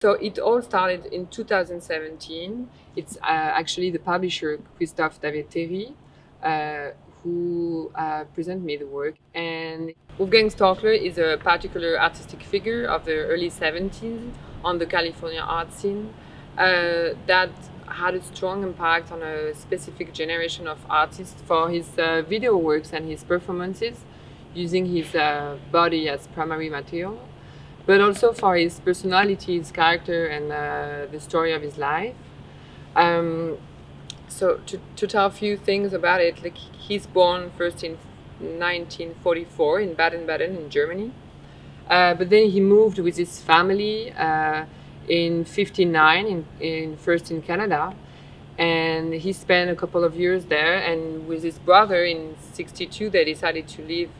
So it all started in 2017. It's actually the publisher, Christophe David-Terry, who presented me the work. And Wolfgang Stoerchle is a particular artistic figure of the early 70s on the California art scene that had a strong impact on a specific generation of artists for his video works and his performances, using his body as primary material, but also for his personality, his character, and the story of his life. So to tell a few things about it, like he's born first in 1944 in Baden-Baden in Germany, but then he moved with his family in 59 first in Canada, and he spent a couple of years there. And with his brother in 62, they decided to leave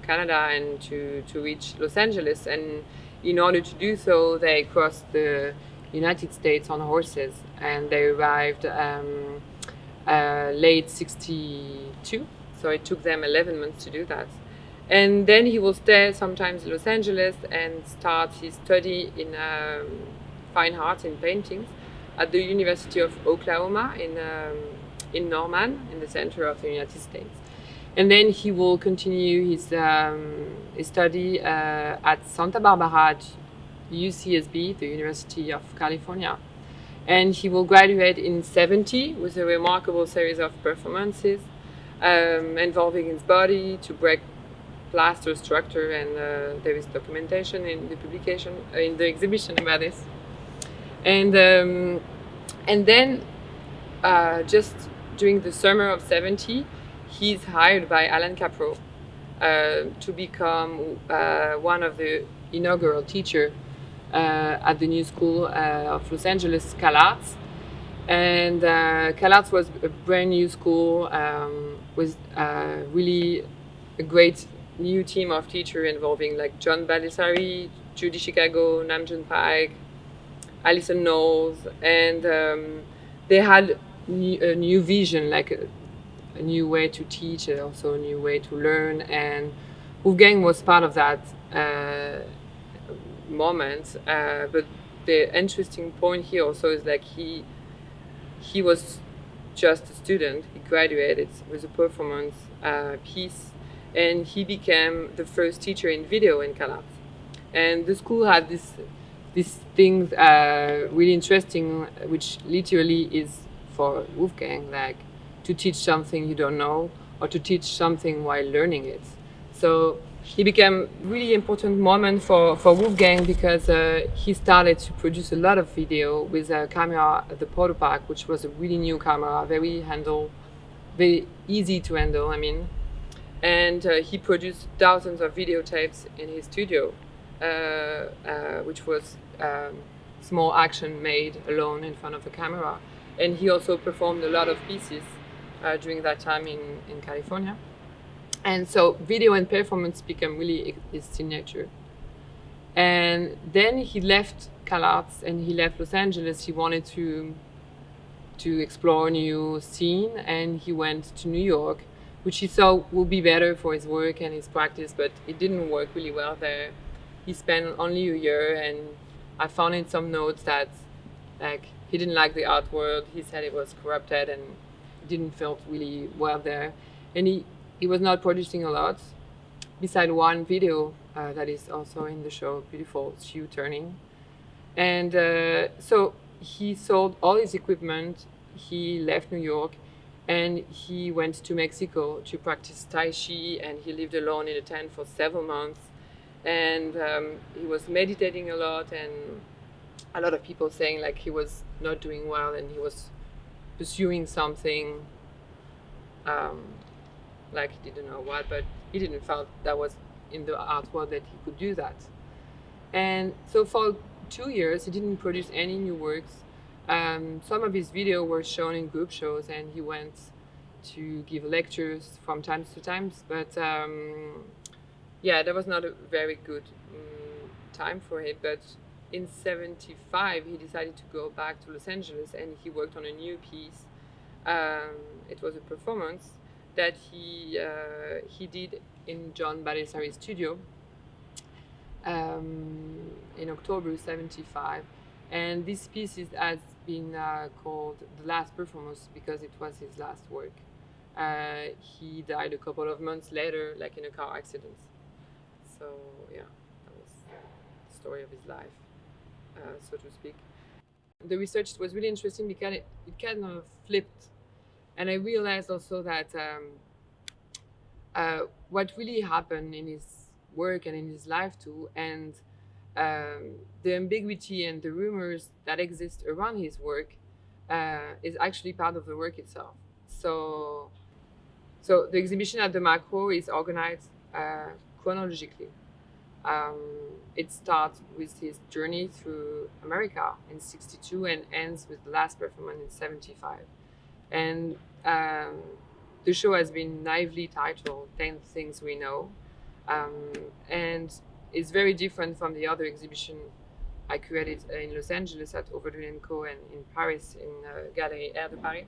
Canada and to reach Los Angeles. And in order to do so, they crossed the United States on horses, and they arrived late 62. So it took them 11 months to do that. And then he will stay sometimes in Los Angeles and start his study in fine art and paintings at the University of Oklahoma in Norman, in the center of the United States. And then he will continue his study at Santa Barbara at UCSB, the University of California. And he will graduate in 70 with a remarkable series of performances involving his body to break plaster structure, and there is documentation in the publication, in the exhibition about this. And then just during the summer of 70, he's hired by Alan Capro to become one of the inaugural teacher at the new school of Los Angeles, CalArts. And CalArts was a brand new school with really a great new team of teachers involving like John Baldessari, Judy Chicago, Namjoon Paik, Alison Knowles, and they had a new vision, like a new way to teach, and also a new way to learn. And Wolfgang was part of that moment. But the interesting point here also is like he was just a student. He graduated with a performance piece, and he became the first teacher in video in CalArts. And the school had this thing really interesting, which literally is for Wolfgang, like to teach something you don't know, or to teach something while learning it. So he became really important moment for Wolfgang, because he started to produce a lot of video with a camera, the Protopack, which was a really new camera, very easy to handle, I mean. And he produced thousands of videotapes in his studio, which was small action made alone in front of the camera. And he also performed a lot of pieces during that time in California. And so video and performance became really his signature. And then he left CalArts and he left Los Angeles. He wanted to explore a new scene, and he went to New York, which he thought would be better for his work and his practice, but it didn't work really well there. He spent only a year, and I found in some notes that like he didn't like the art world. He said it was corrupted and didn't feel really well there. And he was not producing a lot, beside one video that is also in the show, beautiful shoe turning. And so he sold all his equipment, he left New York, and he went to Mexico to practice Tai Chi, and he lived alone in a tent for several months. And he was meditating a lot, and a lot of people saying like he was not doing well and he was pursuing something, like he didn't know what, but he didn't feel that was in the art world that he could do that. And so for 2 years he didn't produce any new works. Some of his videos were shown in group shows, and he went to give lectures from time to time, but yeah, that was not a very good time for him. But in 75 he decided to go back to Los Angeles, and he worked on a new piece. It was a performance that he did in John Baldessari's studio in October 75. And this piece has been called The Last Performance because it was his last work. He died a couple of months later, like in a car accident. So yeah, that was the story of his life, so to speak. The research was really interesting because it kind of flipped, and I realized also that what really happened in his work and in his life too, and the ambiguity and the rumors that exist around his work is actually part of the work itself. So, so the exhibition at the Macro is organized chronologically. Um, it starts with his journey through America in '62 and ends with the last performance in '75. And the show has been naively titled 10 Things We Know. And it's very different from the other exhibition I created in Los Angeles at Overdue & Co. and in Paris in Galerie Air de Paris,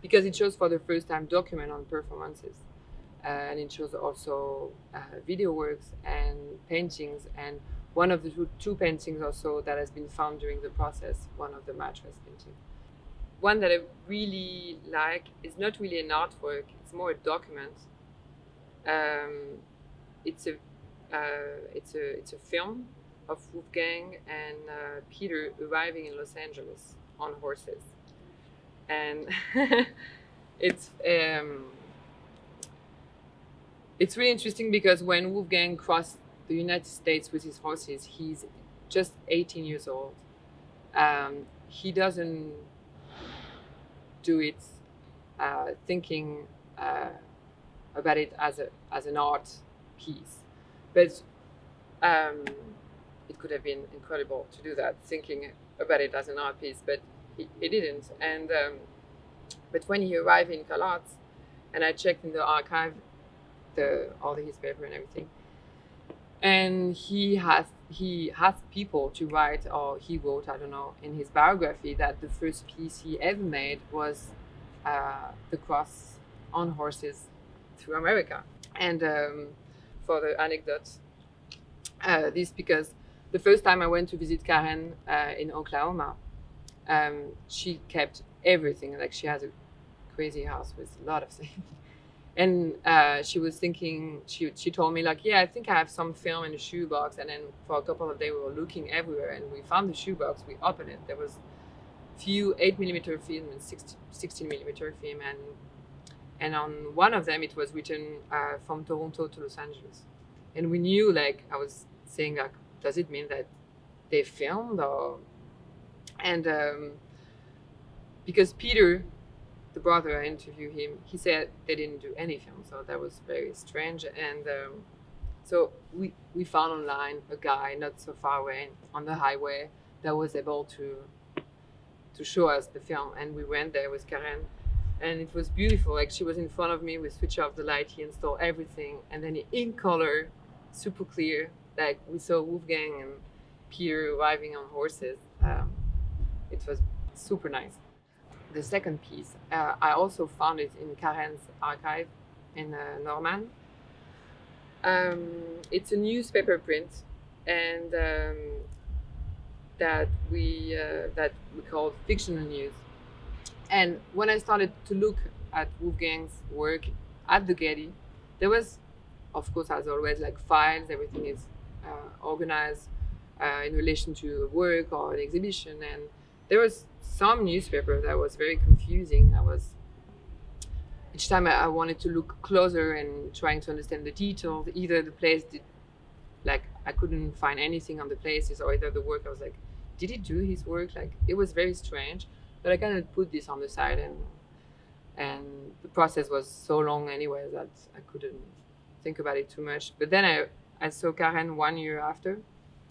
because it shows for the first time document on performances. And it shows also video works and paintings, and one of the two paintings also that has been found during the process, one of the mattress painting. One that I really like is not really an artwork, it's more a document. It's a film of Wolfgang and Peter arriving in Los Angeles on horses, and it's really interesting because when Wolfgang crossed the United States with his horses, he's just 18 years old. He doesn't do it thinking about it as an art piece, but it could have been incredible to do that, thinking about it as an art piece, but he didn't. And but when he arrived in Calat, and I checked in the archive all his paper and everything, and he asked people to write, or he wrote, I don't know, in his biography that the first piece he ever made was the cross on horses through America. And for the anecdote, this because the first time I went to visit Karen in Oklahoma, she kept everything. Like, she has a crazy house with a lot of things. And she was thinking, she told me, like, yeah, I think I have some film in the shoebox. And then for a couple of days we were looking everywhere, and we found the shoebox. We opened it. There was few 8mm film and 16mm film, and on one of them it was written from Toronto to Los Angeles. And we knew, like, I was saying, like, does it mean that they filmed, or? And because Peter, the brother, I interviewed him, he said they didn't do any film, so that was very strange. And so we found online a guy not so far away on the highway that was able to show us the film, and we went there with Karen, and it was beautiful. Like, she was in front of me, we switched off the light, he installed everything, and then in color, super clear, like we saw Wolfgang and Peter arriving on horses. It was super nice. The second piece, I also found it in Karen's archive in Norman. It's a newspaper print, and that we called fictional news. And when I started to look at Wolfgang's work at the Getty, there was, of course, as always, like files. Everything is organized in relation to a work or an exhibition, and there was some newspaper that was very confusing. Each time I wanted to look closer and trying to understand the details, either the place like, I couldn't find anything on the places, or either the work, I was like, did he do his work? Like, it was very strange. But I kind of put this on the side, and the process was so long anyway that I couldn't think about it too much. But then I saw Karen 1 year after,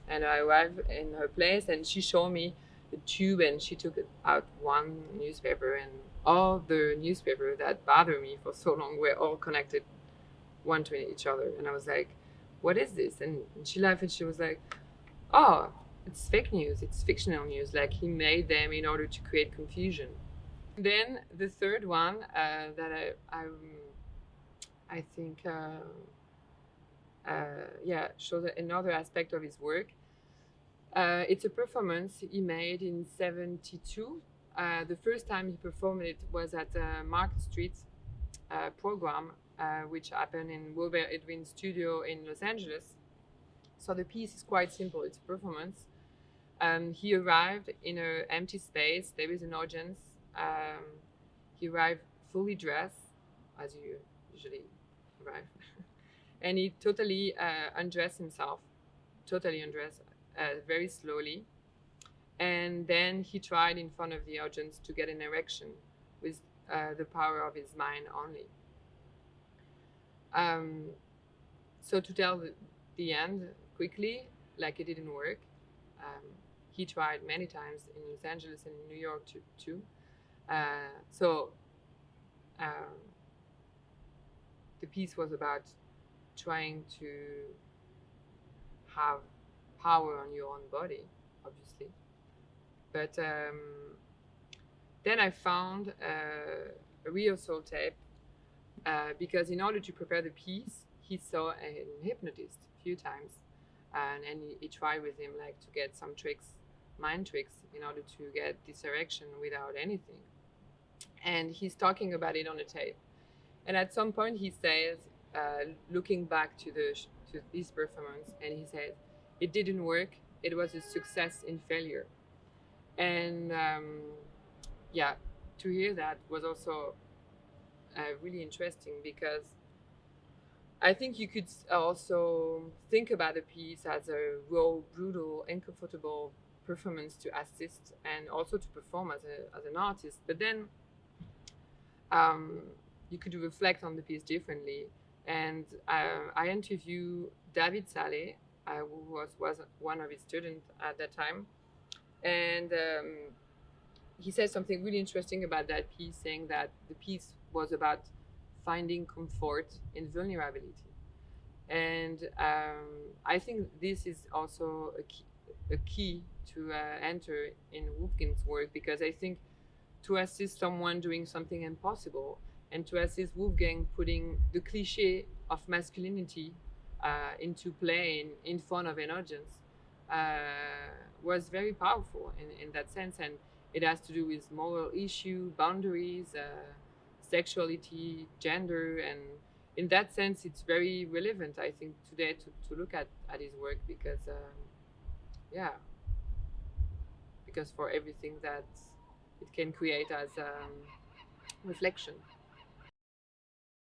and I arrived in her place, and she showed me the tube, and she took out one newspaper, and all the newspapers that bothered me for so long were all connected one to each other. And I was like, what is this? And she laughed, and she was like, oh, it's fake news, it's fictional news, like he made them in order to create confusion. Then the third one that I think shows another aspect of his work It's a performance he made in '72. The first time he performed it was at Market Street program, which happened in Wilbur Edwin's studio in Los Angeles. So the piece is quite simple. It's a performance. He arrived in an empty space. There is an audience. He arrived fully dressed, as you usually arrive, and he totally undressed himself, totally undressed, very slowly. And then he tried in front of the audience to get an erection with the power of his mind only. So to tell the end quickly, like it didn't work. He tried many times in Los Angeles and in New York too. So the piece was about trying to have power on your own body, obviously. But then I found a rehearsal tape because in order to prepare the piece, he saw a hypnotist a few times, and he tried with him like to get some tricks, mind tricks, in order to get this erection without anything. And he's talking about it on the tape. And at some point he says, looking back to this performance, and he says, it didn't work. It was a success in failure. And yeah, to hear that was also really interesting, because I think you could also think about a piece as a raw, brutal, uncomfortable performance to assist and also to perform as an artist. But then you could reflect on the piece differently. And I interviewed David Saleh, who was one of his students at that time. And he said something really interesting about that piece, saying that the piece was about finding comfort in vulnerability. And I think this is also a key to enter in Wolfgang's work, because I think to assist someone doing something impossible, and to assist Wolfgang putting the cliche of masculinity into play in front of an audience was very powerful in that sense. And it has to do with moral issue, boundaries, sexuality, gender, and in that sense it's very relevant, I think, today to look at his work, because because for everything that it can create as reflection.